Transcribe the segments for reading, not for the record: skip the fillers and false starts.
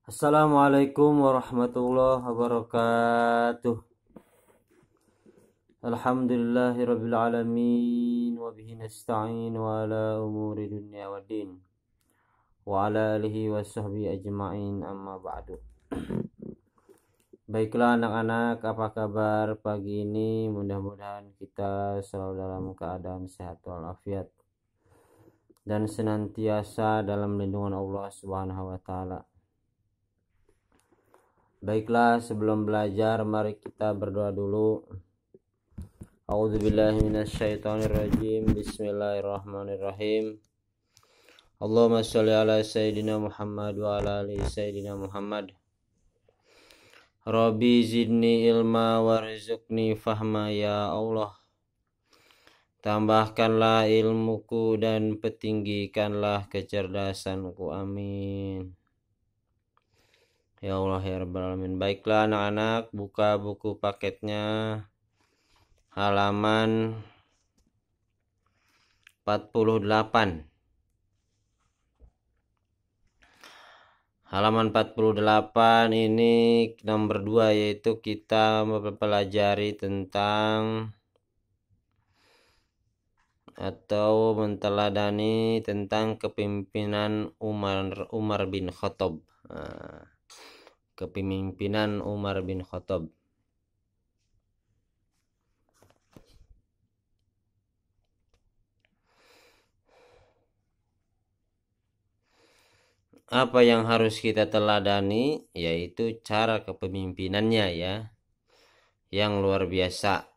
Assalamualaikum warahmatullahi wabarakatuh. Alhamdulillahirabbil alamin wa bihi nasta'in wa ala umuri dunya waddin wa ala alihi washabbihi ajma'in amma ba'du. Baiklah anak-anak, apa kabar pagi ini? Mudah-mudahan kita selalu dalam keadaan sehat walafiat dan senantiasa dalam lindungan Allah Subhanahu wa taala. Baiklah, sebelum belajar mari kita berdoa dulu. A'udzubillahi minasyaitonirrajim. Bismillahirrahmanirrahim. Allahumma sholli ala sayyidina Muhammad wa ala ali sayyidina Muhammad. Rabbi zidni ilma warzuqni fahma ya Allah. Tambahkanlah ilmuku dan petinggikanlah kecerdasanku. Amin. Ya Allah ya Rabbal Alamin. Baiklah anak-anak, buka buku paketnya halaman 48. Halaman 48 ini nomor 2, yaitu kita mempelajari tentang atau menteladani tentang kepemimpinan Umar bin Khattab. Kepemimpinan Umar bin Khattab. Apa yang harus kita teladani, yaitu cara kepemimpinannya ya, yang luar biasa.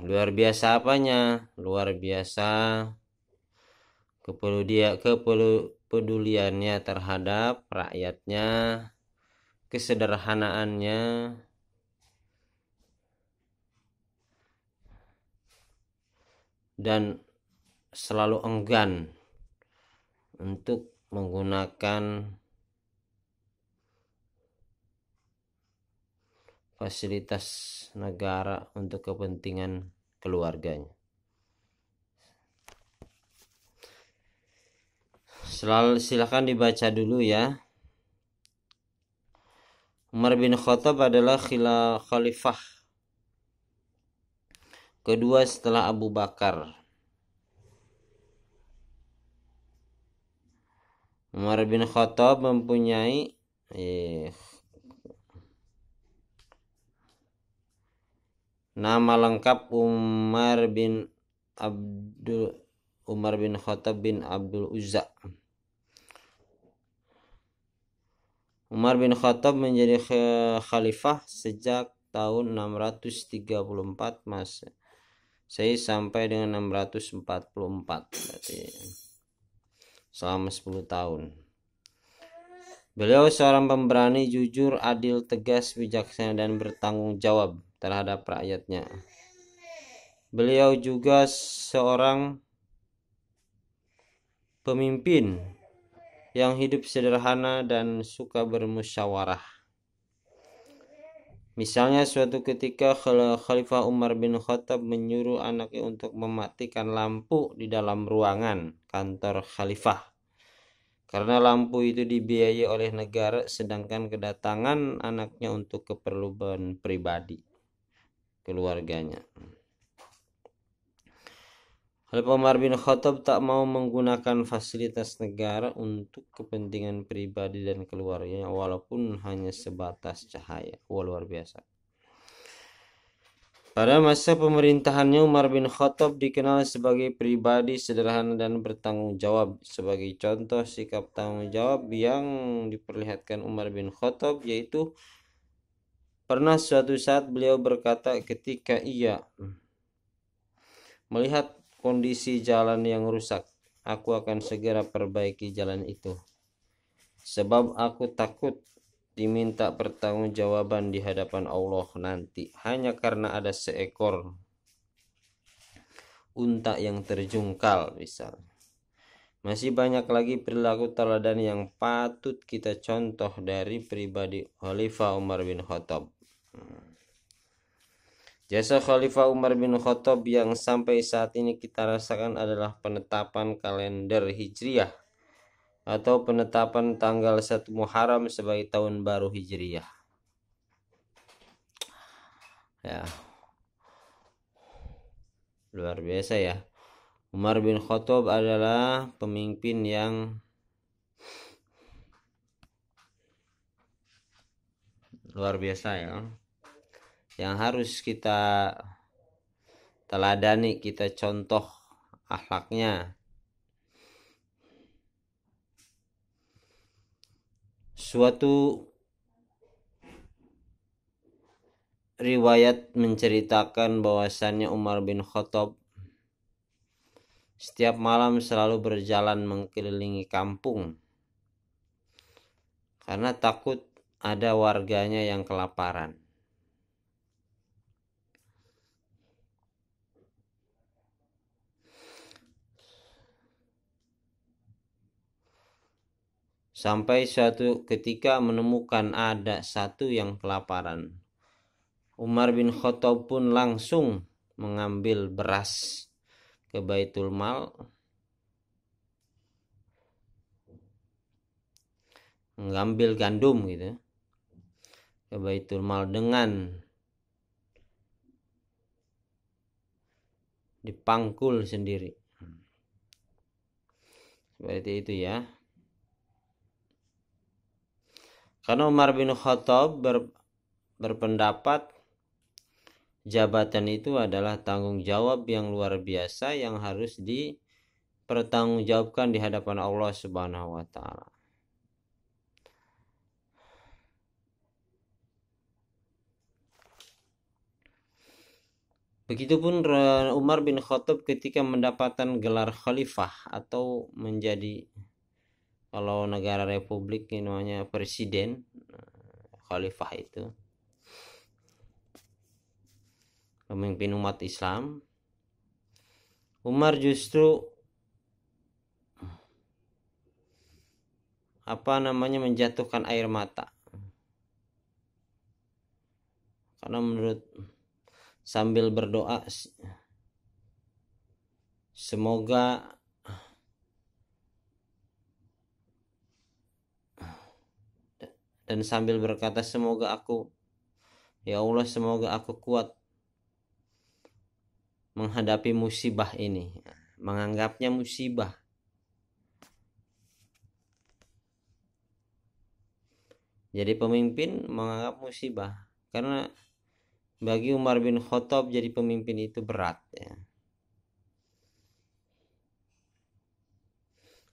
Luar biasa apanya? Luar biasa kepeduliannya terhadap rakyatnya, kesederhanaannya, dan selalu enggan untuk menggunakan fasilitas negara untuk kepentingan keluarganya. Silakan dibaca dulu ya. Umar bin Khattab adalah khalifah kedua setelah Abu Bakar. Umar bin Khattab mempunyai nama lengkap Umar bin Khattab bin Abdul Uzza. Umar bin Khattab menjadi khalifah sejak tahun 634 Masehi sampai dengan 644, berarti selama 10 tahun. Beliau seorang pemberani, jujur, adil, tegas, bijaksana, dan bertanggung jawab terhadap rakyatnya. Beliau juga seorang pemimpin yang hidup sederhana dan suka bermusyawarah. Misalnya suatu ketika Khalifah Umar bin Khattab menyuruh anaknya untuk mematikan lampu di dalam ruangan kantor khalifah, karena lampu itu dibiayai oleh negara, sedangkan kedatangan anaknya untuk keperluan pribadi keluarganya. Khalifah Umar bin Khattab tak mau menggunakan fasilitas negara untuk kepentingan pribadi dan keluarganya, walaupun hanya sebatas cahaya. Luar biasa. Pada masa pemerintahannya, Umar bin Khattab dikenal sebagai pribadi sederhana dan bertanggung jawab. Sebagai contoh sikap tanggung jawab yang diperlihatkan Umar bin Khattab, yaitu pernah suatu saat beliau berkata ketika ia melihat kondisi jalan yang rusak, aku akan segera perbaiki jalan itu, sebab aku takut diminta pertanggungjawaban di hadapan Allah nanti hanya karena ada seekor unta yang terjungkal misalnya. Masih banyak lagi perilaku teladan yang patut kita contoh dari pribadi Khalifah Umar bin Khattab. Jasa Khalifah Umar bin Khattab yang sampai saat ini kita rasakan adalah penetapan kalender Hijriah atau penetapan tanggal 1 Muharram sebagai tahun baru Hijriyah. Ya, luar biasa ya. Umar bin Khattab adalah pemimpin yang luar biasa ya, yang harus kita teladani, kita contoh akhlaknya. Suatu riwayat menceritakan bahwasannya Umar bin Khattab setiap malam selalu berjalan mengelilingi kampung karena takut ada warganya yang kelaparan. Sampai suatu ketika menemukan ada satu yang kelaparan. Umar bin Khattab pun langsung mengambil beras ke Baitul Mal, mengambil gandum gitu ke Baitul Mal dengan dipangkul sendiri. Seperti itu ya. Karena Umar bin Khattab berpendapat jabatan itu adalah tanggung jawab yang luar biasa yang harus dipertanggungjawabkan di hadapan Allah Subhanahu wa taala. Begitupun Umar bin Khattab ketika mendapatkan gelar khalifah atau menjadi, kalau negara republik ini namanya presiden, khalifah itu pemimpin umat Islam. Umar justru menjatuhkan air mata karena sambil berdoa semoga dan sambil berkata ya Allah, semoga aku kuat menghadapi musibah ini, menganggapnya musibah. Jadi pemimpin menganggap musibah, karena bagi Umar bin Khattab jadi pemimpin itu berat ya.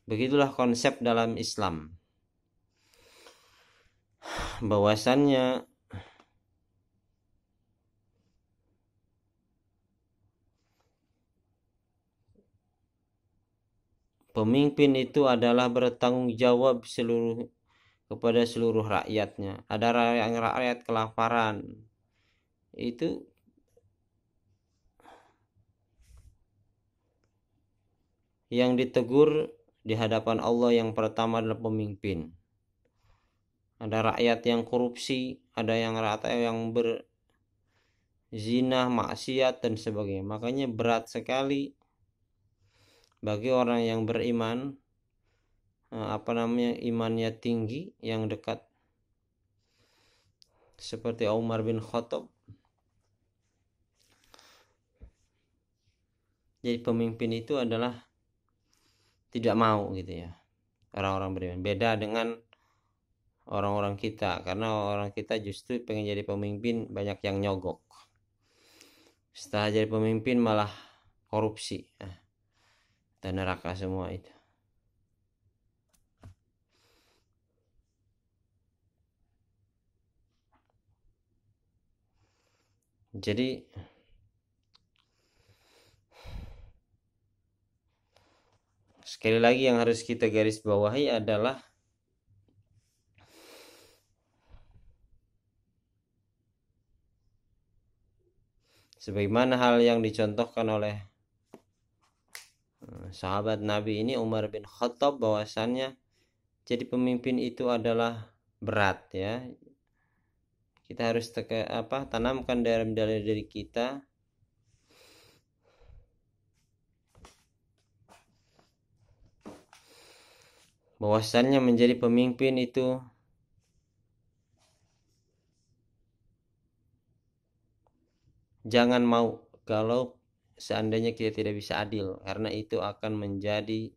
Begitulah konsep dalam Islam, bahwasannya pemimpin itu adalah bertanggung jawab kepada seluruh rakyatnya. Ada rakyat kelaparan, itu yang ditegur di hadapan Allah yang pertama adalah pemimpin. Ada rakyat yang korupsi, ada yang berzina, maksiat dan sebagainya. Makanya berat sekali bagi orang yang beriman, imannya tinggi, yang dekat seperti Umar bin Khattab. Jadi pemimpin itu adalah tidak mau gitu ya, orang-orang beriman. Beda dengan orang-orang kita, karena orang kita justru pengen jadi pemimpin banyak yang nyogok. Setelah jadi pemimpin malah korupsi, dan neraka semua itu. Jadi sekali lagi yang harus kita garis bawahi adalah sebagaimana hal yang dicontohkan oleh sahabat Nabi ini, Umar bin Khattab, bahwasannya jadi pemimpin itu adalah berat ya. Kita harus tanamkan dalam diri kita bahwasannya menjadi pemimpin itu jangan mau kalau seandainya kita tidak bisa adil, karena itu akan menjadi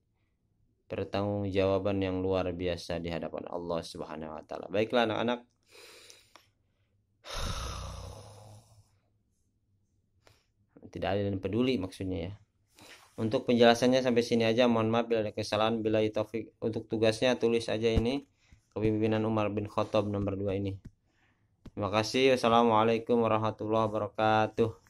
pertanggungjawaban yang luar biasa di hadapan Allah Subhanahu wa taala. Baiklah anak-anak, tidak adil dan peduli maksudnya ya. Untuk penjelasannya sampai sini aja. Mohon maaf bila ada kesalahan. Bila taufik. Untuk tugasnya tulis aja ini, kepemimpinan Umar bin Khattab nomor 2 ini. Terima kasih. Wassalamualaikum warahmatullahi wabarakatuh.